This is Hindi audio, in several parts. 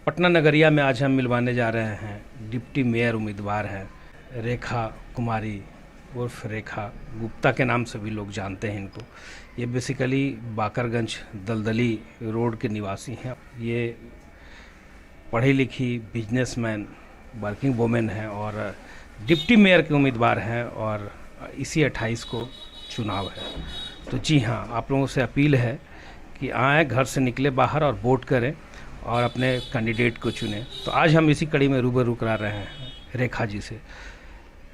पटना नगरिया में आज हम मिलवाने जा रहे हैं डिप्टी मेयर उम्मीदवार हैं रेखा कुमारी उर्फ रेखा गुप्ता के नाम से भी लोग जानते हैं इनको। ये बेसिकली बाकरगंज दलदली रोड के निवासी हैं। ये पढ़ी लिखी बिजनेसमैन वर्किंग वुमेन हैं और डिप्टी मेयर के उम्मीदवार हैं और इसी 28 को चुनाव है। तो जी हाँ, आप लोगों से अपील है कि आएँ, घर से निकले बाहर और वोट करें और अपने कैंडिडेट को चुनें। तो आज हम इसी कड़ी में रूबरू करा रहे हैं रेखा जी से।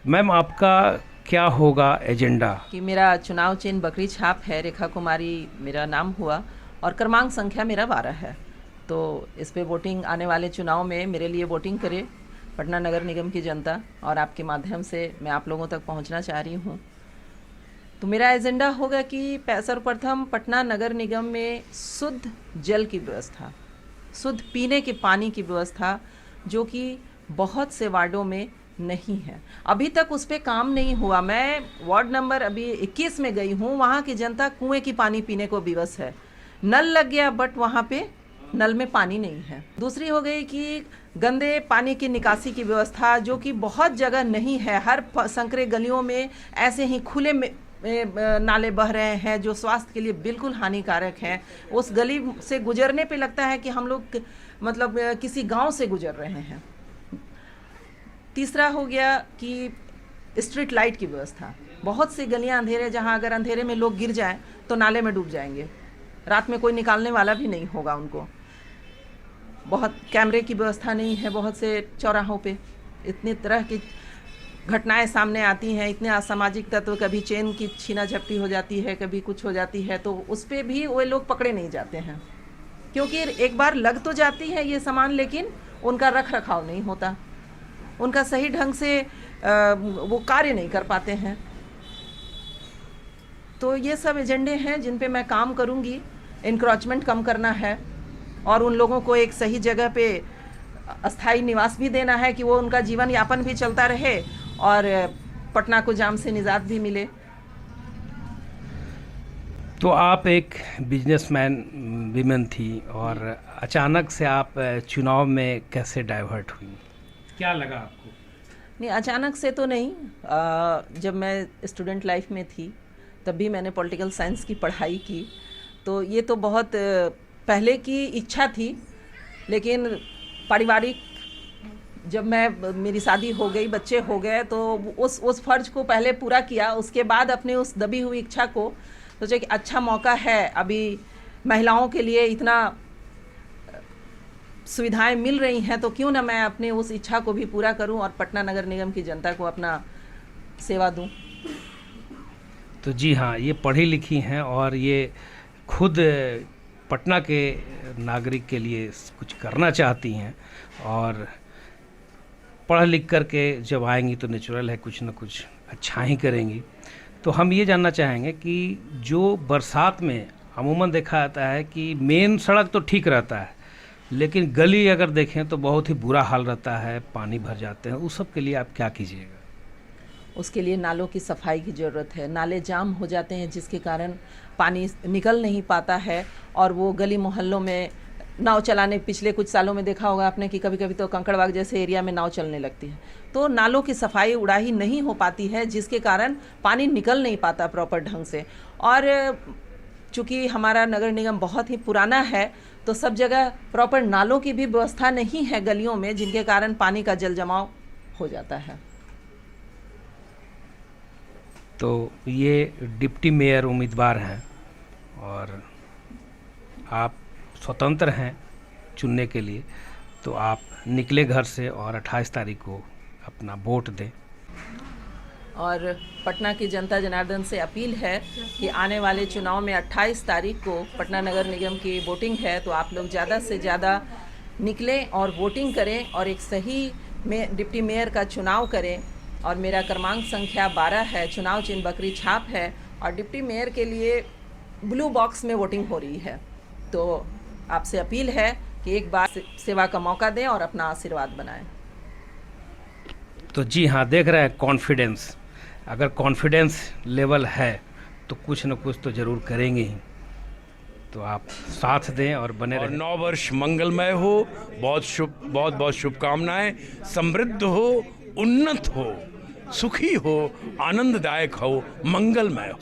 मैम, आपका क्या होगा एजेंडा? कि मेरा चुनाव चिन्ह बकरी छाप है, रेखा कुमारी मेरा नाम हुआ और क्रमांक संख्या मेरा 12 है। तो इस पे वोटिंग आने वाले चुनाव में मेरे लिए वोटिंग करे पटना नगर निगम की जनता, और आपके माध्यम से मैं आप लोगों तक पहुंचना चाह रही हूं। तो मेरा एजेंडा होगा कि सर्वप्रथम पटना नगर निगम में शुद्ध जल की व्यवस्था, शुद्ध पीने के पानी की व्यवस्था, जो कि बहुत से वार्डों में नहीं है। अभी तक उस पर काम नहीं हुआ। मैं वार्ड नंबर अभी 21 में गई हूँ, वहाँ की जनता कुएं की पानी पीने को विवश है। नल लग गया बट वहाँ पे नल में पानी नहीं है। दूसरी हो गई कि गंदे पानी की निकासी की व्यवस्था, जो कि बहुत जगह नहीं है। हर संकरे गलियों में ऐसे ही खुले में नाले बह रहे हैं जो स्वास्थ्य के लिए बिल्कुल हानिकारक हैं। उस गली से गुजरने पे लगता है कि हम लोग मतलब किसी गांव से गुजर रहे हैं। तीसरा हो गया कि स्ट्रीट लाइट की व्यवस्था। बहुत सी गलियां अंधेरे, जहां अगर अंधेरे में लोग गिर जाएं तो नाले में डूब जाएंगे, रात में कोई निकालने वाला भी नहीं होगा उनको। बहुत कैमरे की व्यवस्था नहीं है, बहुत से चौराहों पे इतनी तरह की घटनाएं सामने आती हैं, इतने असामाजिक तत्व, कभी चेन की छीना झपटी हो जाती है, कभी कुछ हो जाती है, तो उस पर भी वो लोग पकड़े नहीं जाते हैं, क्योंकि एक बार लग तो जाती है ये सामान, लेकिन उनका रख रखाव नहीं होता, उनका सही ढंग से वो कार्य नहीं कर पाते हैं। तो ये सब एजेंडे हैं जिन पे मैं काम करूंगी। इंक्रोचमेंट कम करना है और उन लोगों को एक सही जगह पे अस्थायी निवास भी देना है कि वो उनका जीवन यापन भी चलता रहे और पटना को जाम से निजात भी मिले। तो आप एक बिजनेसमैन वीमेन थी और अचानक से आप चुनाव में कैसे डाइवर्ट हुई? क्या लगा आपको? नहीं, अचानक से तो नहीं। जब मैं स्टूडेंट लाइफ में थी तब भी मैंने पॉलिटिकल साइंस की पढ़ाई की, तो ये तो बहुत पहले की इच्छा थी। लेकिन पारिवारिक, जब मेरी शादी हो गई, बच्चे हो गए, तो उस फर्ज को पहले पूरा किया। उसके बाद अपने उस दबी हुई इच्छा को सोचा कि अच्छा मौका है, अभी महिलाओं के लिए इतना सुविधाएं मिल रही हैं, तो क्यों ना मैं अपने उस इच्छा को भी पूरा करूं और पटना नगर निगम की जनता को अपना सेवा दूं। तो जी हाँ, ये पढ़ी लिखी हैं और ये खुद पटना के नागरिक के लिए कुछ करना चाहती हैं, और पढ़ लिख करके जब आएंगी तो नेचुरल है कुछ न कुछ अच्छा ही करेंगी। तो हम ये जानना चाहेंगे कि जो बरसात में अमूमन देखा जाता है कि मेन सड़क तो ठीक रहता है, लेकिन गली अगर देखें तो बहुत ही बुरा हाल रहता है, पानी भर जाते हैं, उस सब के लिए आप क्या कीजिएगा? उसके लिए नालों की सफाई की ज़रूरत है। नाले जाम हो जाते हैं जिसके कारण पानी निकल नहीं पाता है, और वो गली मोहल्लों में नाव चलाने, पिछले कुछ सालों में देखा होगा आपने कि कभी कभी तो कंकड़बाग जैसे एरिया में नाव चलने लगती है, तो नालों की सफाई उड़ाही नहीं हो पाती है, जिसके कारण पानी निकल नहीं पाता प्रॉपर ढंग से। और चूँकि हमारा नगर निगम बहुत ही पुराना है, तो सब जगह प्रॉपर नालों की भी व्यवस्था नहीं है गलियों में, जिनके कारण पानी का जल जमाव हो जाता है। तो ये डिप्टी मेयर उम्मीदवार हैं और आप स्वतंत्र हैं चुनने के लिए, तो आप निकले घर से और 28 तारीख को अपना वोट दें। और पटना की जनता जनार्दन से अपील है कि आने वाले चुनाव में 28 तारीख को पटना नगर निगम की वोटिंग है, तो आप लोग ज़्यादा से ज़्यादा निकलें और वोटिंग करें और एक सही में डिप्टी मेयर का चुनाव करें। और मेरा क्रमांक संख्या 12 है, चुनाव चिन्ह बकरी छाप है, और डिप्टी मेयर के लिए ब्लू बॉक्स में वोटिंग हो रही है। तो आपसे अपील है कि एक बार सेवा का मौका दें और अपना आशीर्वाद बनाएं। तो जी हाँ, देख रहे हैं कॉन्फिडेंस, अगर कॉन्फिडेंस लेवल है तो कुछ न कुछ तो ज़रूर करेंगे ही। तो आप साथ दें और बने और रहें। नौ वर्ष मंगलमय हो, बहुत बहुत शुभकामनाएं, समृद्ध हो, उन्नत हो, सुखी हो, आनंददायक हो, मंगलमय हो।